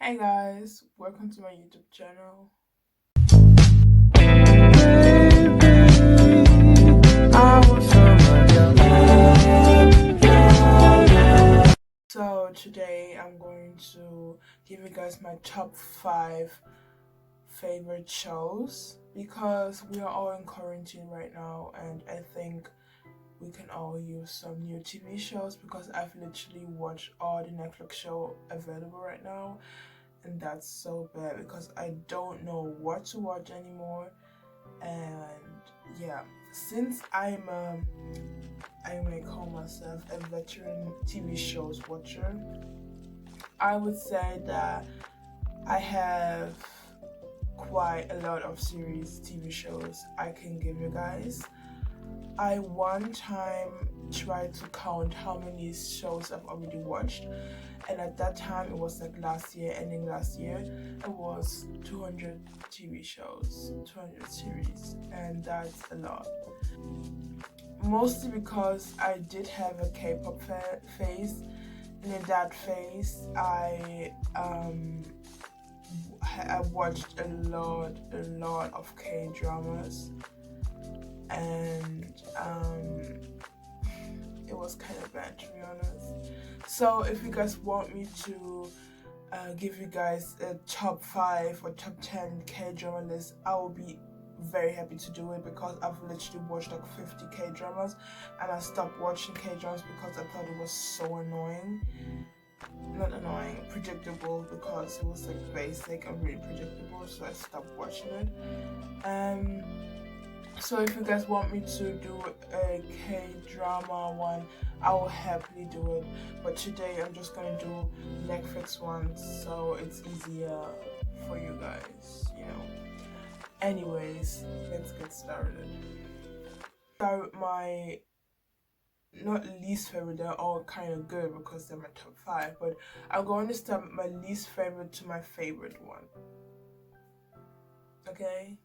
Hey guys, welcome to my YouTube channel. So today I'm going to give you guys my top 5 favorite shows because we are all in quarantine right now, and I think we can all use some new TV shows because I've literally watched all the Netflix show available right now, and that's so bad because I don't know what to watch anymore. And yeah, since I may call myself a veteran TV shows watcher, I would say that I have quite a lot of series TV shows I can give you guys. I one time tried to count how many shows I've already watched, and at that time it was like ending last year, it was 200 TV shows, 200 series, and that's a lot. Mostly because I did have a K-pop phase, and in that phase I watched a lot of K-dramas, and it was kind of bad, to be honest. So if you guys want me to give you guys a top 5 or top 10 K-drama list, I will be very happy to do it because I've literally watched like 50 K-dramas, and I stopped watching K-dramas because I thought it was so annoying. Not annoying, predictable, because it was like basic and really predictable, so I stopped watching it. So if you guys want me to do a K-drama one, I will happily do it. But today I'm just gonna do Netflix ones, so it's easier for you guys, Anyways, let's get started. Start with my not least favorite, they're all kind of good because they're my top 5, but I'm going to start with my least favorite to my favorite one. Okay?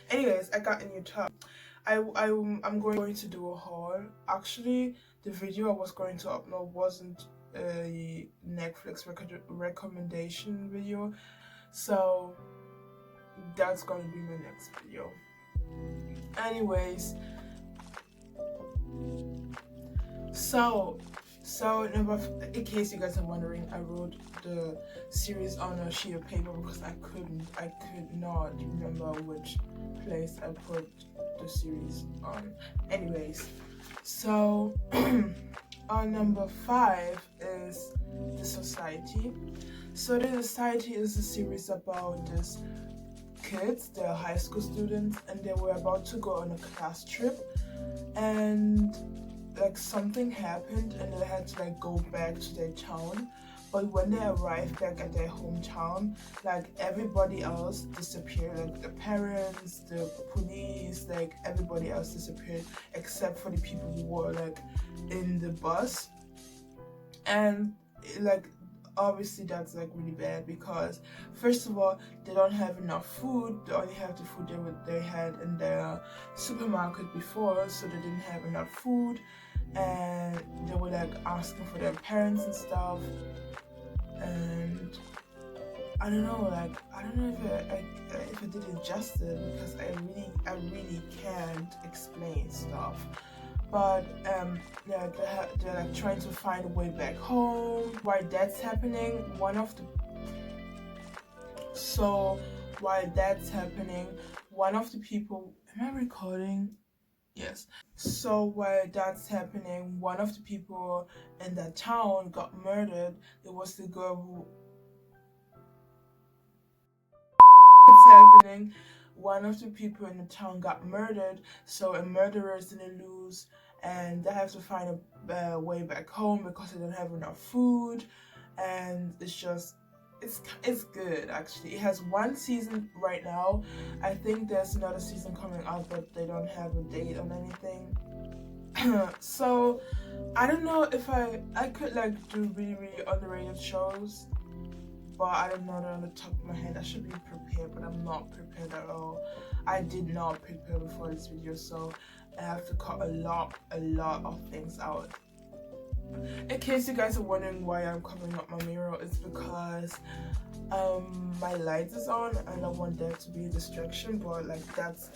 Anyways, I got a new top. I'm going to do a haul. Actually, the video I was going to upload wasn't a Netflix recommendation video, so that's going to be my next video. Anyways, so in case you guys are wondering, I wrote the series on a sheet of paper because I could not remember which place I put the series on. Anyways, so on number 5 is The Society. So The Society is a series about this kids, they're high school students, and they were about to go on a class trip, and like something happened and they had to like go back to their town. But when they arrived back at their hometown, like everybody else disappeared, like the parents, the police, like everybody else disappeared except for the people who were like in the bus. And like obviously that's like really bad because first of all, they don't have enough food. They only have the food they had in their supermarket before, so they didn't have enough food, and they were like asking for their parents and stuff. And I don't know if I did it justice because I really can't explain stuff. But they're like trying to find a way back home. While that's happening, one of the people. Am I recording? Yes. So while that's happening, one of the people in that town got murdered. It was the girl who. It's happening. One of the people in the town got murdered, so a murderer is in the loose, and they have to find a way back home because they don't have enough food. And it's good actually. It has 1 season right now. I think there's another season coming out, but they don't have a date on anything. So I don't know if I could like do really underrated shows, but I don't know that on the top of my head. I should be prepared, but I'm not prepared at all. I did not prepare before this video, so I have to cut a lot of things out. In case you guys are wondering why I'm covering up my mirror, it's because my light is on and I want that to be a distraction, but like that's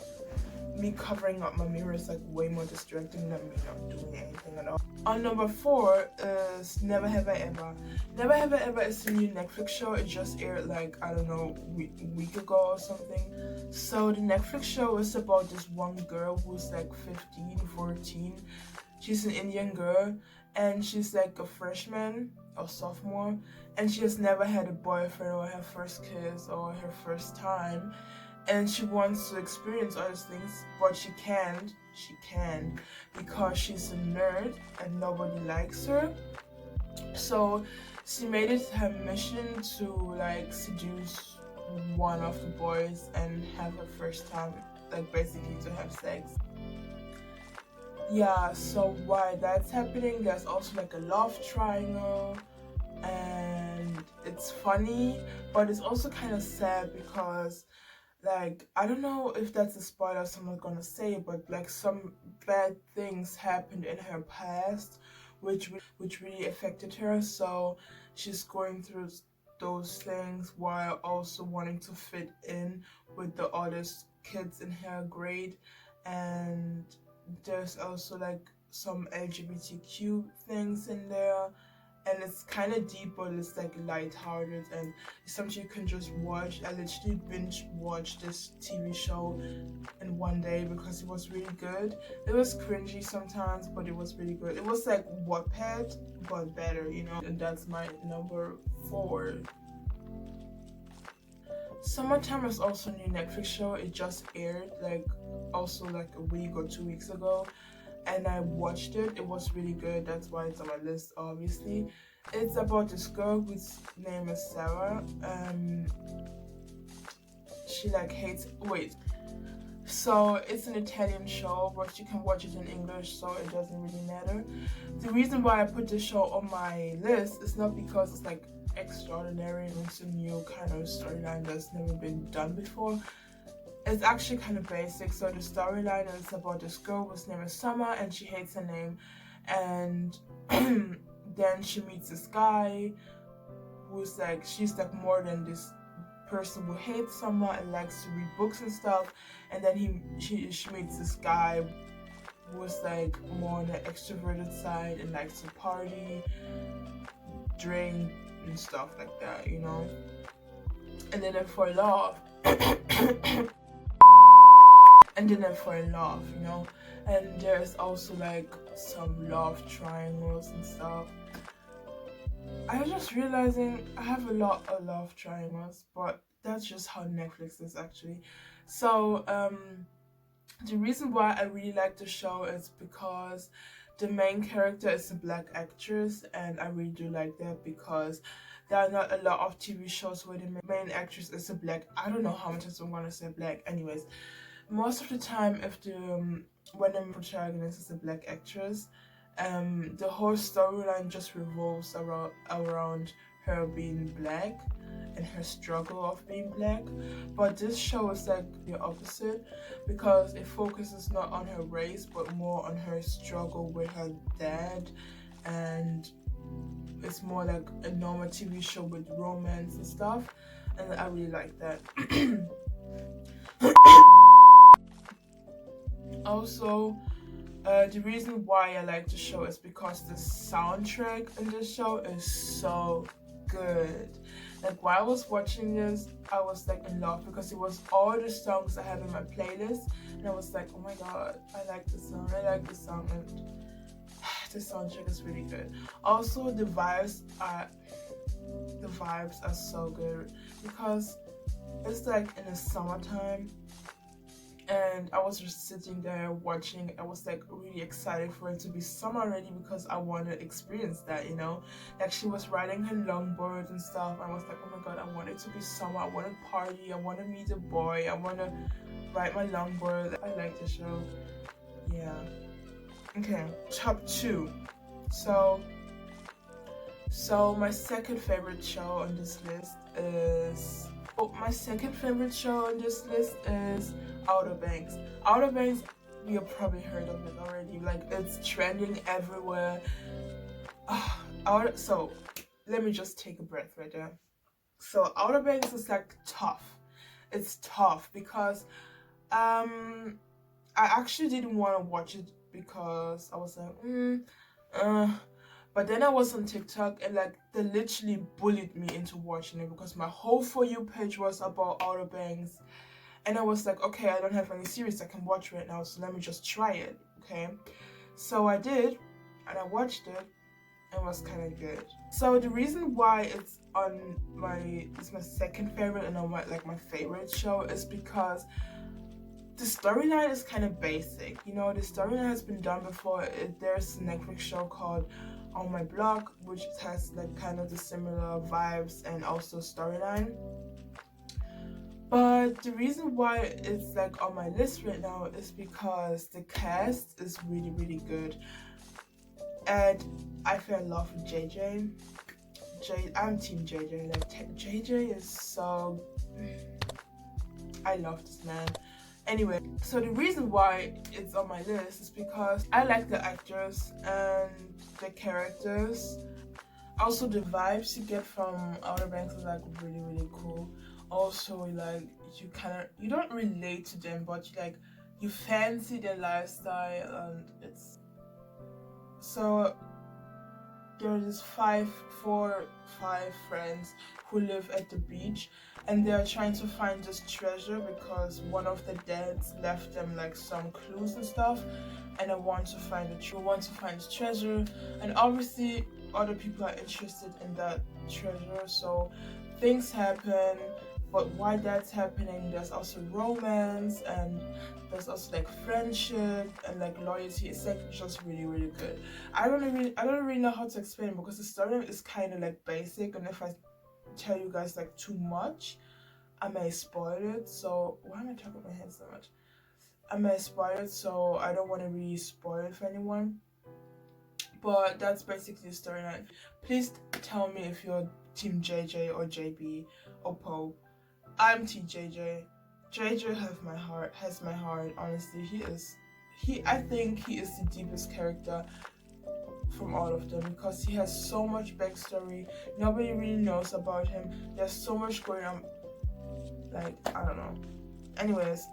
me covering up my mirror is like way more distracting than me not doing anything at all. On number 4 is Never Have I Ever. Never Have I Ever is a new Netflix show. It just aired like, I don't know, a week ago or something. So the Netflix show is about this one girl who's like 15, 14. She's an Indian girl and she's like a freshman or sophomore, and she has never had a boyfriend or her first kiss or her first time, and she wants to experience all these things, but she can't because she's a nerd and nobody likes her. So she made it her mission to like seduce one of the boys and have her first time, like basically to have sex. Yeah, so while that's happening, there's also like a love triangle, and it's funny, but it's also kind of sad because, like, I don't know if that's a spoiler, so I'm not gonna say it, but like some bad things happened in her past, which really affected her. So she's going through those things while also wanting to fit in with the other kids in her grade, and there's also like some LGBTQ things in there, and it's kind of deep, but it's like lighthearted and it's something you can just watch. I literally binge watched this TV show in one day because it was really good. It was cringy sometimes, but it was really good. It was like Wattpad but better, you know. And that's my number 4. Summertime is also a new Netflix show. It just aired like also like a week or 2 weeks ago, and I watched it. It was really good. That's why it's on my list, obviously. It's about this girl whose name is Sarah. She like hates. Wait. So it's an Italian show, but you can watch it in English, so it doesn't really matter. The reason why I put this show on my list is not because it's like extraordinary and it's a new kind of storyline that's never been done before. It's actually kind of basic. So the storyline is about this girl whose name is Summer, and she hates her name, and then she meets this guy who's like, she's like more than this person who hates Summer and likes to read books and stuff, and then she meets this guy who's like more on the extroverted side and likes to party, drink and stuff like that, you know. And then they fall in love. And then they fall in love, you know. And there's also like some love triangles and stuff. I was just realizing I have a lot of love triangles, but that's just how Netflix is actually. So the reason why I really like the show is because the main character is a black actress, and I really do like that because there are not a lot of TV shows where the main actress is a black. I don't know how much I'm gonna say black. Anyways, most of the time, if when the protagonist is a black actress, the whole storyline just revolves around her being black and her struggle of being black. But this show is like the opposite because it focuses not on her race but more on her struggle with her dad, and it's more like a normal TV show with romance and stuff, and I really like that. Also, the reason why I like the show is because the soundtrack in this show is so good. Like while I was watching this, I was like in love because it was all the songs I have in my playlist, and I was like, oh my god, I like this song, and the soundtrack is really good. Also, the vibes are so good because it's like in the summertime, and I was just sitting there watching. I was like really excited for it to be summer already because I want to experience that, you know. Like she was riding her longboard and stuff. I was like, oh my god, I want it to be summer. I want to party. I want to meet a boy. I want to ride my longboard. I like the show. Yeah. Okay, top 2. So my second favorite show on this list is Outer Banks. Outer Banks, you have probably heard of it already. Like it's trending everywhere. So let me just take a breath right there. So Outer Banks is like tough. It's tough because I actually didn't want to watch it because I was like, uh, but then I was on TikTok and like they literally bullied me into watching it because my whole For You page was about Outer Banks, and I was like, okay, I don't have any series I can watch right now, so let me just try it. Okay, so I did, and I watched it. It was kind of good. So the reason why it's my second favorite and on my favorite show is because the storyline is kind of basic. You know, the storyline has been done before. There's a Netflix show called On My Block, which has like kind of the similar vibes and also storyline. But the reason why it's like on my list right now is because the cast is really, really good. And I fell in love with JJ. I'm Team JJ. Like JJ is so. I love this man. Anyway, so the reason why it's on my list is because I like the actors and the characters. Also, the vibes you get from Outer Banks is like really, really cool. Also, like you don't relate to them, but you fancy their lifestyle, and it's so. There's five friends who live at the beach, and they are trying to find this treasure because one of the dads left them like some clues and stuff, and they want to find the treasure, and obviously other people are interested in that treasure, so things happen. But why that's happening, there's also romance, and there's also like friendship and like loyalty. It's like just really, really good. I don't really know how to explain it because the story is kind of like basic, and if I tell you guys like too much, I may spoil it. So why am I talking with my hands so much? I may spoil it, so I don't want to really spoil it for anyone. But that's basically the storyline. Please tell me if you're Team JJ or JB or Pope. I'm Team JJ. JJ has my heart. Honestly, I think he is the deepest character from all of them because he has so much backstory. Nobody really knows about him. There's so much going on. Like, I don't know. Anyways,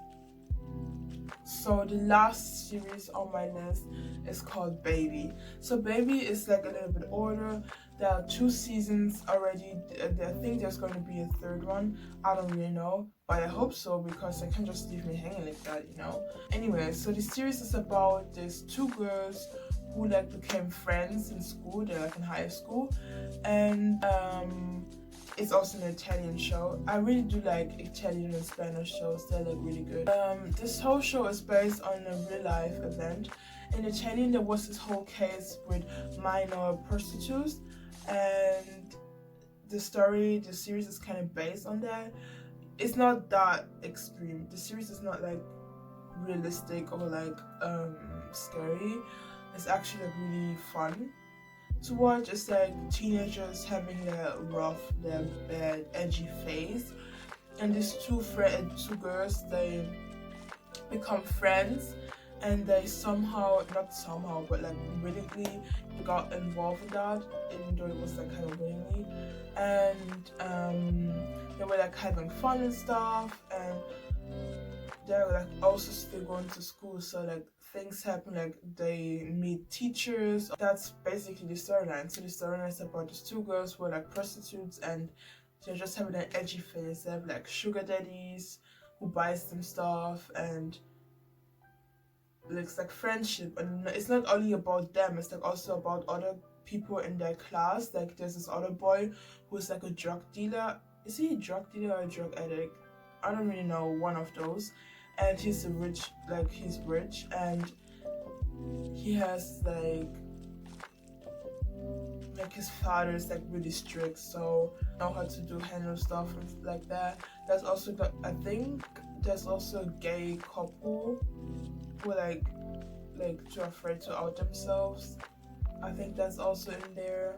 so the last series on my list is called Baby. So Baby is like a little bit older. There are 2 seasons already. I think there's going to be a 3rd one. I don't really know, but I hope so because they can't just leave me hanging like that, you know. Anyway, so the series is about these 2 girls who like became friends in school. They're like in high school, and it's also an Italian show. I really do like Italian and Spanish shows. They're like really good. This whole show is based on a real life event. In Italian, there was this whole case with minor prostitutes, and the series is kind of based on that. It's not that extreme. The series is not like realistic or like scary. It's actually like really fun to watch. It's like teenagers having their bad, edgy phase, and these two girls, they become friends, and they not somehow, but like willingly got involved with that, even though it was like kind of willingly, and they were like having fun and stuff, and they're like also still going to school, so like things happen, like they meet teachers. That's basically the storyline. So the storyline is about these 2 girls who are like prostitutes, and they're just having an edgy phase. They have like sugar daddies who buys them stuff, and it's like friendship. And it's not only about them, it's like also about other people in their class. Like there's this other boy who's like a drug dealer. Is he a drug dealer or a drug addict? I don't really know, one of those. And he's rich, and he has like his father is like really strict, so know how to handle stuff and like that. There's also I think there's also a gay couple who like too afraid to out themselves. I think that's also in there.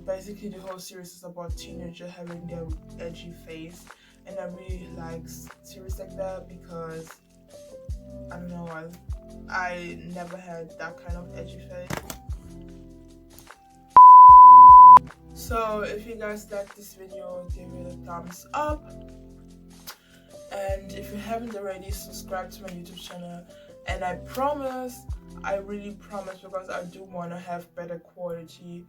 Basically the whole series is about teenager having their edgy phase, and I really like series like that because I don't know, I never had that kind of edgy phase. So if you guys like this video, give it a thumbs up, and if you haven't already, subscribe to my YouTube channel. And I promise, I really promise, because I do want to have better quality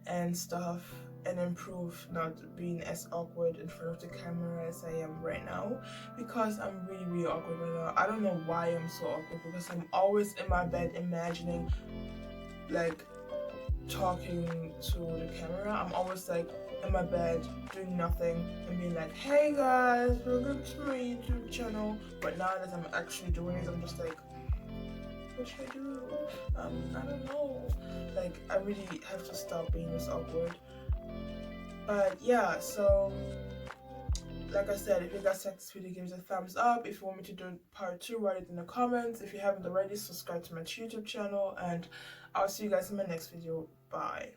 and stuff, and improve not being as awkward in front of the camera as I am right now, because I'm really awkward right now. I don't know why I'm so awkward, because I'm always in my bed imagining like talking to the camera. I'm always like in my bed doing nothing and being like, hey guys, welcome to my YouTube channel. But now that I'm actually doing it, I'm just like, what should I do? I don't know. Like, I really have to stop being this awkward. But yeah, so like I said, if you guys like this video, give it a thumbs up. If you want me to do part 2, write it in the comments. If you haven't already, subscribe to my YouTube channel, and I'll see you guys in my next video. Bye.